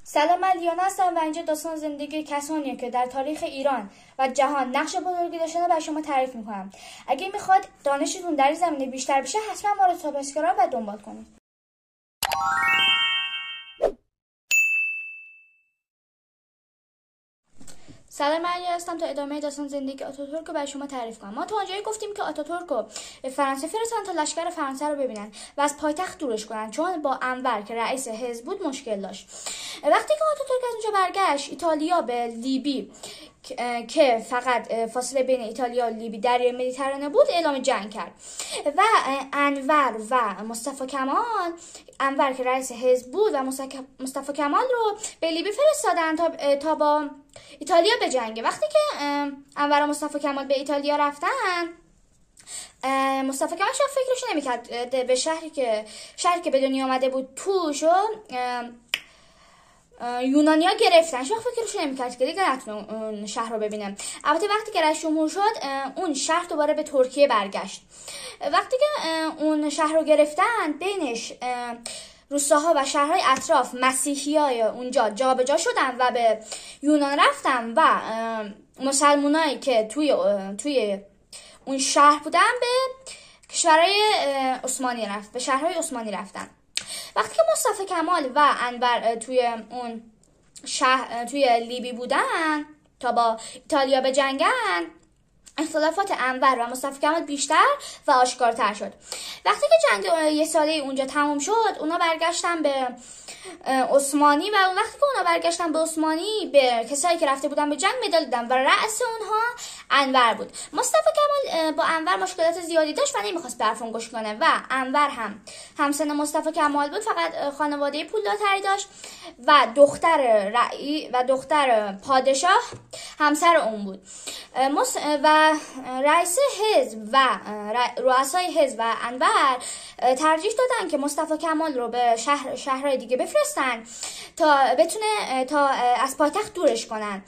سلام، من لیانا هستم و اینجا داستان زندگی کسانیه که در تاریخ ایران و جهان نقش بزرگی داشتن رو برای شما تعریف میکنم. اگه میخواد دانشتون در این زمینه بیشتر بشه حتما ما رو سابسکرایب و دنبال کنید. سلام، من لیانا هستم تا ادامه داستان زندگی آتاتورک رو برای شما تعریف کنم. ما تا اونجایی گفتیم که آتاتورک رو به فرانسه فرستادن تا لشکر فرانسه رو ببینن و از پایتخت دورش کنن، چون با انور که رئیس حزب بود مشکل داشت. وقتی که آتاتورک از اونجا برگشت، ایتالیا به لیبی که فقط فاصله بین ایتالیا و لیبی دریای مدیترانه بود اعلام جنگ کرد و انور و مصطفی کمال، انور که رئیس حزب بود و مصطفی کمال رو به لیبی فرستادن تا با ایتالیا بجنگه. وقتی که انور و مصطفی کمال به ایتالیا رفتن، مصطفی کمال شاید فکرش نمی‌کرد به شهری که به دنیا آمده بود توشو یونانیا گرفتن. شاید فکرش نمی‌کرد که دیگه نتونه اون شهر رو ببینه. البته وقتی که رئیس جمهور شد، اون شهر دوباره به ترکیه برگشت. وقتی که اون شهر رو گرفتن، بینش روستاها و شهرهای اطراف مسیحیای اونجا جابجا شدن و به یونان رفتن و مسلمانایی که توی اون شهر بودن به کشورهای عثمانی رفت، به شهرهای عثمانی رفتن. وقتی که مصطفی کمال و انور توی لیبی بودن تا با ایتالیا بجنگن، اختلافات انور و مصطفی کمال بیشتر و آشکارتر شد. وقتی که جنگ یه ساله اونجا تموم شد، اونا برگشتن به عثمانی و وقتی که اونا برگشتن به عثمانی، به کسایی که رفته بودن به جنگ مدال دادن و رأس اونها انور بود. مصطفی کمال با انور مشکلات زیادی داشت و نمیخواست به حرفون گوش کنه و انور هم همسن مصطفی کمال بود، فقط خانواده پولدارتری داشت و دختر پادشاه همسر اون بود و رئیس حزب و رؤسای حزب و انور ترجیح دادن که مصطفی کمال رو به شهرهای دیگه بفرستن تا بتونه از پایتخت دورش کنن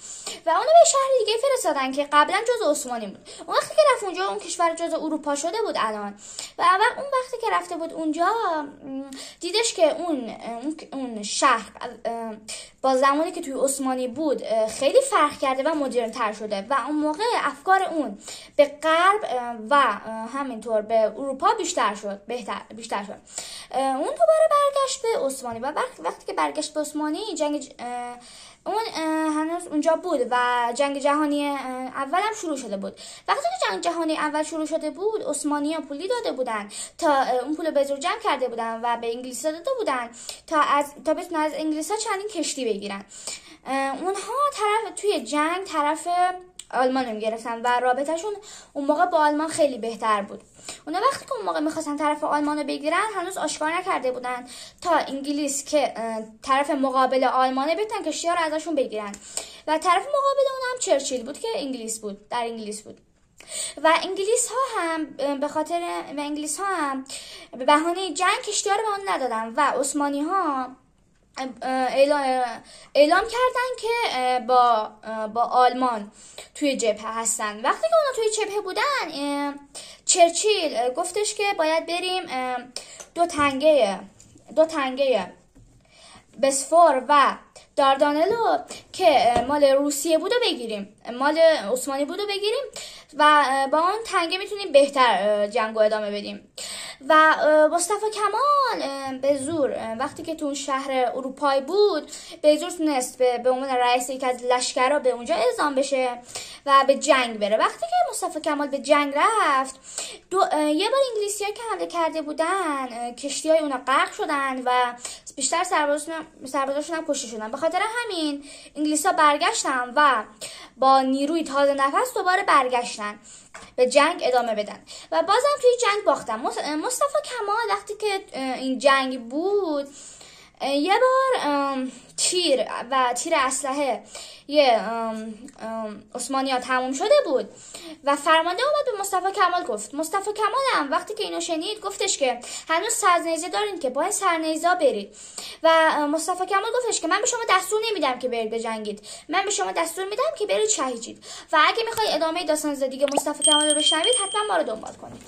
و اونو به شهر دیگه فرستادن که قبلا جزء عثمانی بود. اون وقتی که رفت اونجا، اون کشور جزء اروپا شده بود الان و اون وقتی که رفته بود اونجا، دیدش که اون شهر با زمانی که توی عثمانی بود خیلی فرق کرده و مدرن تر شده و اون موقع افکار اون به غرب و همینطور به اروپا بیشتر شد. اون دوباره برگشت به عثمانی و وقتی که برگشت به عثمانی، اون هنوز اونجا بود و جنگ جهانی اول هم شروع شده بود. وقتی که جنگ جهانی اول شروع شده بود، عثمانی‌ها پولی داده بودن تا اون پول به زور جمع کرده بودن و به انگلیس داده بودن تا بتونن از انگلیس‌ها چندین کشتی بگیرن. اونها توی جنگ طرف آلمان رو میگرفتن و رابطهشون اون موقع با آلمان خیلی بهتر بود. اونا وقتی که اون موقع میخواستن طرف آلمان رو بگیرن، هنوز آشکار نکرده بودن تا انگلیس که طرف مقابل آلمانه بتونن کشتی‌ها رو ازشون بگیرن و طرف مقابل اون هم چرچیل بود که در انگلیس بود و انگلیس ها هم به بهانه جنگ کشتی‌ها رو به اون ندادن و عثمانی ها اعلام کردن که با آلمان توی جبهه هستن. وقتی که اونا توی جبهه بودن، چرچیل گفتش که باید بریم دو تنگه بسفور و داردانلو که مال روسیه بود و بگیریم، مال عثمانی بود و بگیریم و با اون تنگه میتونیم بهتر جنگو ادامه بدیم. و مصطفی کمال به زور وقتی که تو شهر اروپایی بود، به زور تونست به عنوان رئیس یک از لشکرها به اونجا اعزام بشه و به جنگ بره. وقتی که مصطفی کمال به جنگ رفت، یه بار انگلیسی‌ها که حمله کرده بودن، کشتی‌های اونا غرق شدن و بیشتر سربازاشون هم کشته شدن. به خاطر همین انگلیس‌ها برگشتن و با نیروی تازه نفس دوباره برگشتن به جنگ ادامه بدن و بازم توی جنگ باختن. مصطفی کمال وقتی که این جنگ بود، یه بار تیر اسلحه عثمانی‌ها تموم شده بود و فرمانده اومد به مصطفی کمال گفت. مصطفی کمال هم وقتی که اینو شنید گفتش که هنوز سرنیزه دارین که با این سرنیزا برید و مصطفی کمال گفتش که من به شما دستور نمیدم که برید بجنگید، من به شما دستور میدم که برید شهید شید. و اگه میخوای ادامه داستان زندگی مصطفی کمال رو بشنوید، حتما ما رو دنبال کنید.